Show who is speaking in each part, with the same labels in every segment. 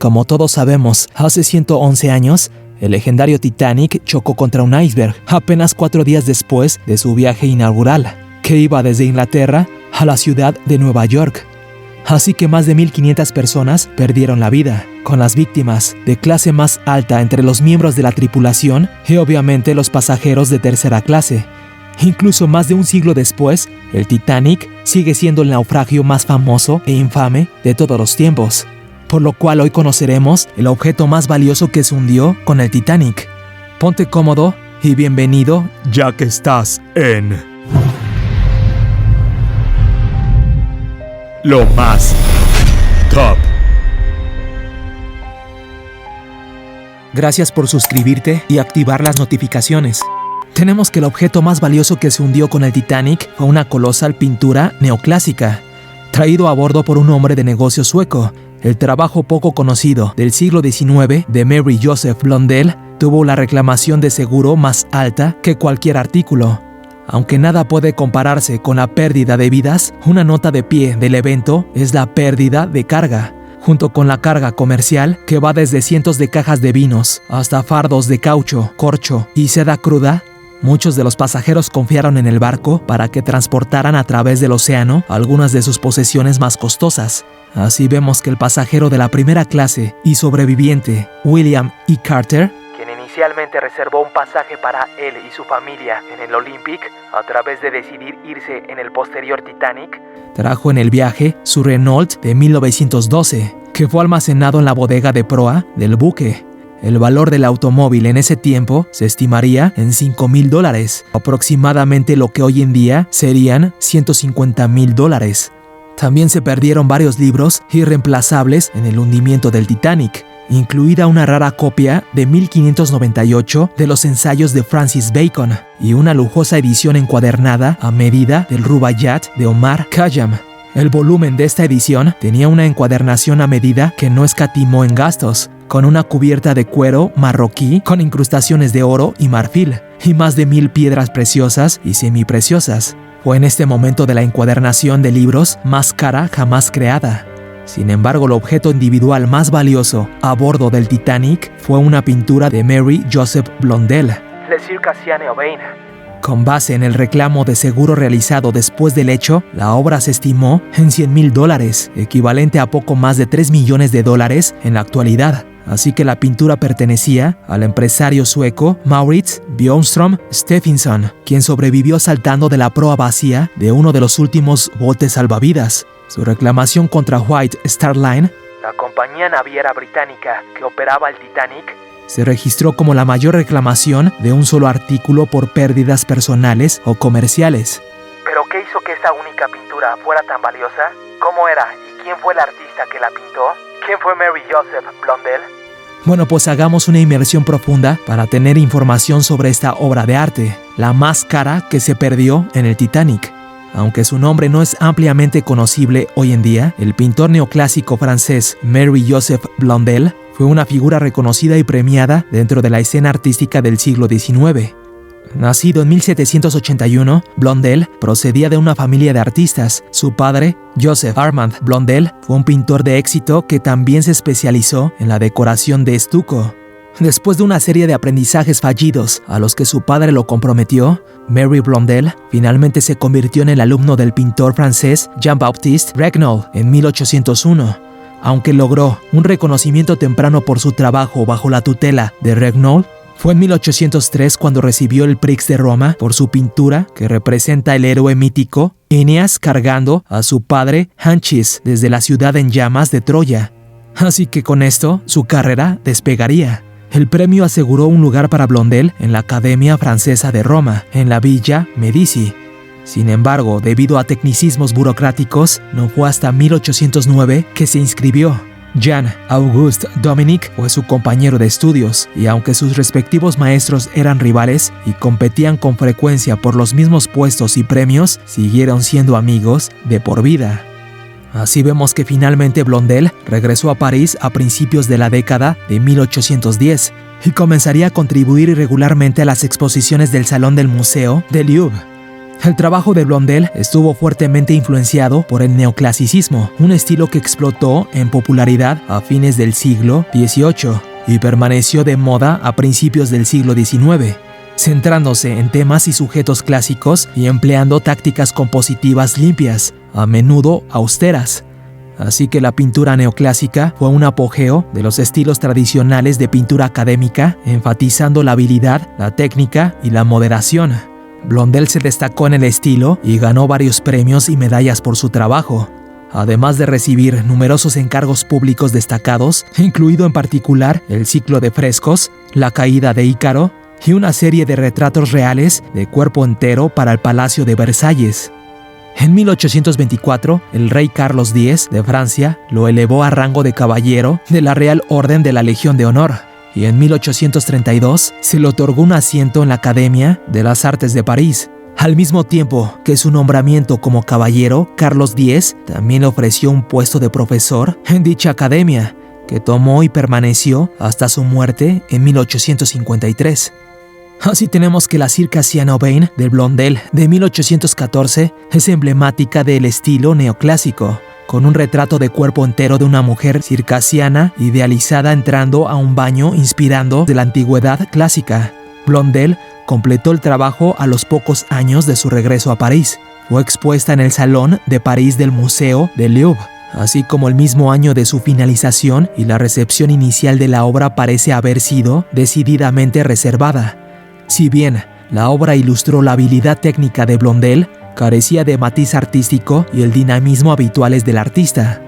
Speaker 1: Como todos sabemos, hace 111 años, el legendario Titanic chocó contra un iceberg apenas 4 días después de su viaje inaugural, que iba desde Inglaterra a la ciudad de Nueva York. Así que más de 1,500 personas perdieron la vida, con las víctimas de clase más alta entre los miembros de la tripulación y obviamente los pasajeros de tercera clase. Incluso más de un siglo después, el Titanic sigue siendo el naufragio más famoso e infame de todos los tiempos. Por lo cual hoy conoceremos el objeto más valioso que se hundió con el Titanic. Ponte cómodo y bienvenido, ya que estás en lo más top. Gracias por suscribirte y activar las notificaciones. Tenemos que el objeto más valioso que se hundió con el Titanic fue una colosal pintura neoclásica, traído a bordo por un hombre de negocios sueco. El trabajo poco conocido del siglo XIX de Mary Joseph Blondel tuvo la reclamación de seguro más alta que cualquier artículo. Aunque nada puede compararse con la pérdida de vidas, una nota de pie del evento es la pérdida de carga, junto con la carga comercial que va desde cientos de cajas de vinos hasta fardos de caucho, corcho y seda cruda. Muchos de los pasajeros confiaron en el barco para que transportaran a través del océano algunas de sus posesiones más costosas. Así vemos que el pasajero de la primera clase y sobreviviente, William E. Carter, quien inicialmente reservó un pasaje para él y su familia en el Olympic, a través de decidir irse en el posterior Titanic, trajo en el viaje su Renault de 1912, que fue almacenado en la bodega de proa del buque. El valor del automóvil en ese tiempo se estimaría en $5,000, aproximadamente lo que hoy en día serían $150,000. También se perdieron varios libros irreemplazables en el hundimiento del Titanic, incluida una rara copia de 1598 de los ensayos de Francis Bacon y una lujosa edición encuadernada a medida del Rubaiyat de Omar Khayyam. El volumen de esta edición tenía una encuadernación a medida que no escatimó en gastos, con una cubierta de cuero marroquí con incrustaciones de oro y marfil, y más de 1,000 piedras preciosas y semipreciosas. Fue en este momento de la encuadernación de libros más cara jamás creada. Sin embargo, el objeto individual más valioso a bordo del Titanic fue una pintura de Mary Joseph Blondel, Le Cirque Cassiane Aubaine. Con base en el reclamo de seguro realizado después del hecho, la obra se estimó en $100,000, equivalente a poco más de $3 millones en la actualidad. Así que la pintura pertenecía al empresario sueco Maurits Björnström Stephenson, quien sobrevivió saltando de la proa vacía de uno de los últimos botes salvavidas. Su reclamación contra White Star Line, la compañía naviera británica que operaba el Titanic, se registró como la mayor reclamación de un solo artículo por pérdidas personales o comerciales. ¿Pero qué hizo que esta única pintura fuera tan valiosa? ¿Cómo era y quién fue el artista que la pintó? ¿Quién fue Mary Joseph Blondel? Bueno, pues hagamos una inmersión profunda para tener información sobre esta obra de arte, la más cara que se perdió en el Titanic. Aunque su nombre no es ampliamente conocible hoy en día, el pintor neoclásico francés Mary Joseph Blondel fue una figura reconocida y premiada dentro de la escena artística del siglo XIX. Nacido en 1781, Blondel procedía de una familia de artistas. Su padre, Joseph Armand Blondel, fue un pintor de éxito que también se especializó en la decoración de estuco. Después de una serie de aprendizajes fallidos a los que su padre lo comprometió, Mary Blondel finalmente se convirtió en el alumno del pintor francés Jean-Baptiste Regnault en 1801. Aunque logró un reconocimiento temprano por su trabajo bajo la tutela de Regnault, fue en 1803 cuando recibió el Prix de Roma por su pintura que representa el héroe mítico Eneas cargando a su padre Anchis desde la ciudad en llamas de Troya. Así que con esto su carrera despegaría. El premio aseguró un lugar para Blondel en la Academia Francesa de Roma, en la Villa Medici. Sin embargo, debido a tecnicismos burocráticos, no fue hasta 1809 que se inscribió. Jean-Auguste Dominique fue su compañero de estudios, y aunque sus respectivos maestros eran rivales y competían con frecuencia por los mismos puestos y premios, siguieron siendo amigos de por vida. Así vemos que finalmente Blondel regresó a París a principios de la década de 1810 y comenzaría a contribuir irregularmente a las exposiciones del Salón del Museo del Louvre. El trabajo de Blondel estuvo fuertemente influenciado por el neoclasicismo, un estilo que explotó en popularidad a fines del siglo XVIII y permaneció de moda a principios del siglo XIX, centrándose en temas y sujetos clásicos y empleando tácticas compositivas limpias, a menudo austeras. Así que la pintura neoclásica fue un apogeo de los estilos tradicionales de pintura académica, enfatizando la habilidad, la técnica y la moderación. Blondel se destacó en el estilo y ganó varios premios y medallas por su trabajo, además de recibir numerosos encargos públicos destacados, incluido en particular el ciclo de frescos, La caída de Ícaro y una serie de retratos reales de cuerpo entero para el Palacio de Versalles. En 1824, el rey Carlos X de Francia lo elevó a rango de caballero de la Real Orden de la Legión de Honor, y en 1832 se le otorgó un asiento en la Academia de las Artes de París. Al mismo tiempo que su nombramiento como caballero, Carlos X también le ofreció un puesto de profesor en dicha academia, que tomó y permaneció hasta su muerte en 1853. Así tenemos que la Circassian Vein de Blondel de 1814 es emblemática del estilo neoclásico, con un retrato de cuerpo entero de una mujer circasiana idealizada entrando a un baño inspirando de la antigüedad clásica. Blondel completó el trabajo a los pocos años de su regreso a París. Fue expuesta en el Salón de París del Museo del Louvre, así como el mismo año de su finalización, y la recepción inicial de la obra parece haber sido decididamente reservada. Si bien la obra ilustró la habilidad técnica de Blondel, carecía de matiz artístico y el dinamismo habituales del artista.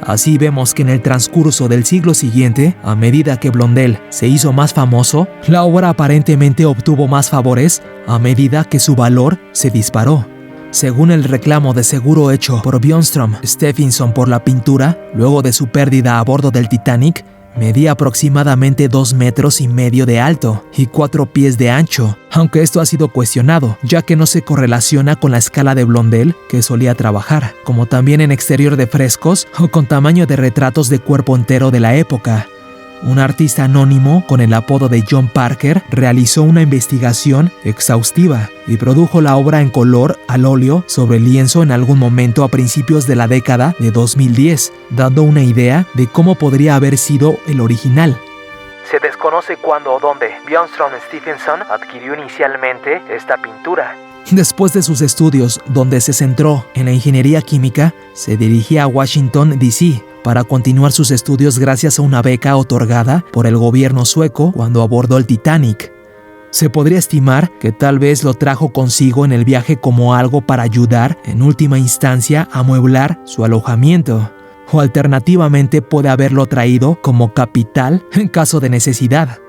Speaker 1: Así vemos que en el transcurso del siglo siguiente, a medida que Blondel se hizo más famoso, la obra aparentemente obtuvo más favores a medida que su valor se disparó. Según el reclamo de seguro hecho por Björnström Stephenson por la pintura, luego de su pérdida a bordo del Titanic, medía aproximadamente 2,5 metros de alto y 4 pies de ancho, aunque esto ha sido cuestionado, ya que no se correlaciona con la escala de Blondel que solía trabajar, como también en exterior de frescos o con tamaño de retratos de cuerpo entero de la época. Un artista anónimo con el apodo de John Parker realizó una investigación exhaustiva y produjo la obra en color al óleo sobre lienzo en algún momento a principios de la década de 2010, dando una idea de cómo podría haber sido el original. Se desconoce cuándo o dónde Björnström Stephenson adquirió inicialmente esta pintura. Después de sus estudios, donde se centró en la ingeniería química, se dirigía a Washington, D.C., para continuar sus estudios gracias a una beca otorgada por el gobierno sueco cuando abordó el Titanic. Se podría estimar que tal vez lo trajo consigo en el viaje como algo para ayudar, en última instancia, a amueblar su alojamiento, o alternativamente puede haberlo traído como capital en caso de necesidad.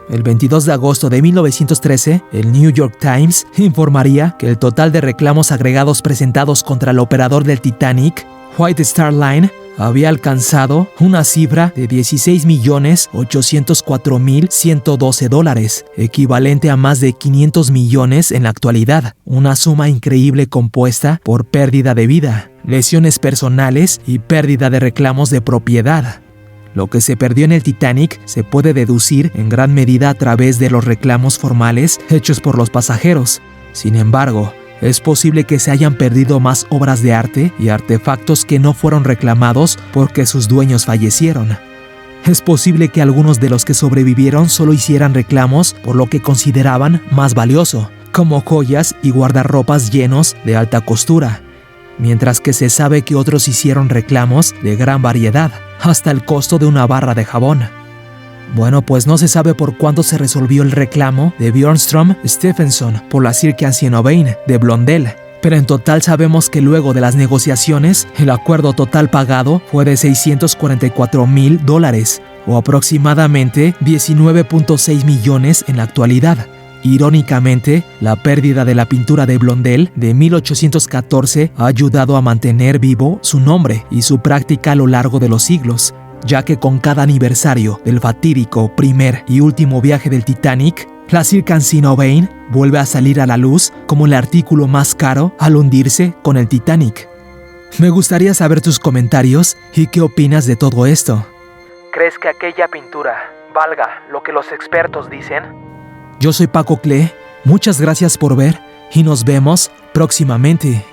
Speaker 1: El 22 de agosto de 1913, el New York Times informaría que el total de reclamos agregados presentados contra el operador del Titanic, White Star Line, había alcanzado una cifra de $16,804,112, equivalente a más de 500 millones en la actualidad, una suma increíble compuesta por pérdida de vida, lesiones personales y pérdida de reclamos de propiedad. Lo que se perdió en el Titanic se puede deducir en gran medida a través de los reclamos formales hechos por los pasajeros. Sin embargo, es posible que se hayan perdido más obras de arte y artefactos que no fueron reclamados porque sus dueños fallecieron. Es posible que algunos de los que sobrevivieron solo hicieran reclamos por lo que consideraban más valioso, como joyas y guardarropas llenos de alta costura, mientras que se sabe que otros hicieron reclamos de gran variedad, hasta el costo de una barra de jabón. Bueno, pues no se sabe por cuánto se resolvió el reclamo de Björnström Stephenson por la Circassian Vein de Blondel, pero en total sabemos que luego de las negociaciones, el acuerdo total pagado fue de $644,000, o aproximadamente 19.6 millones en la actualidad. Irónicamente, la pérdida de la pintura de Blondel de 1814 ha ayudado a mantener vivo su nombre y su práctica a lo largo de los siglos, ya que con cada aniversario del fatídico primer y último viaje del Titanic, la Circassian Vein vuelve a salir a la luz como el artículo más caro al hundirse con el Titanic. Me gustaría saber tus comentarios y qué opinas de todo esto. ¿Crees que aquella pintura valga lo que los expertos dicen? Yo soy Paco Klee, muchas gracias por ver y nos vemos Próximamente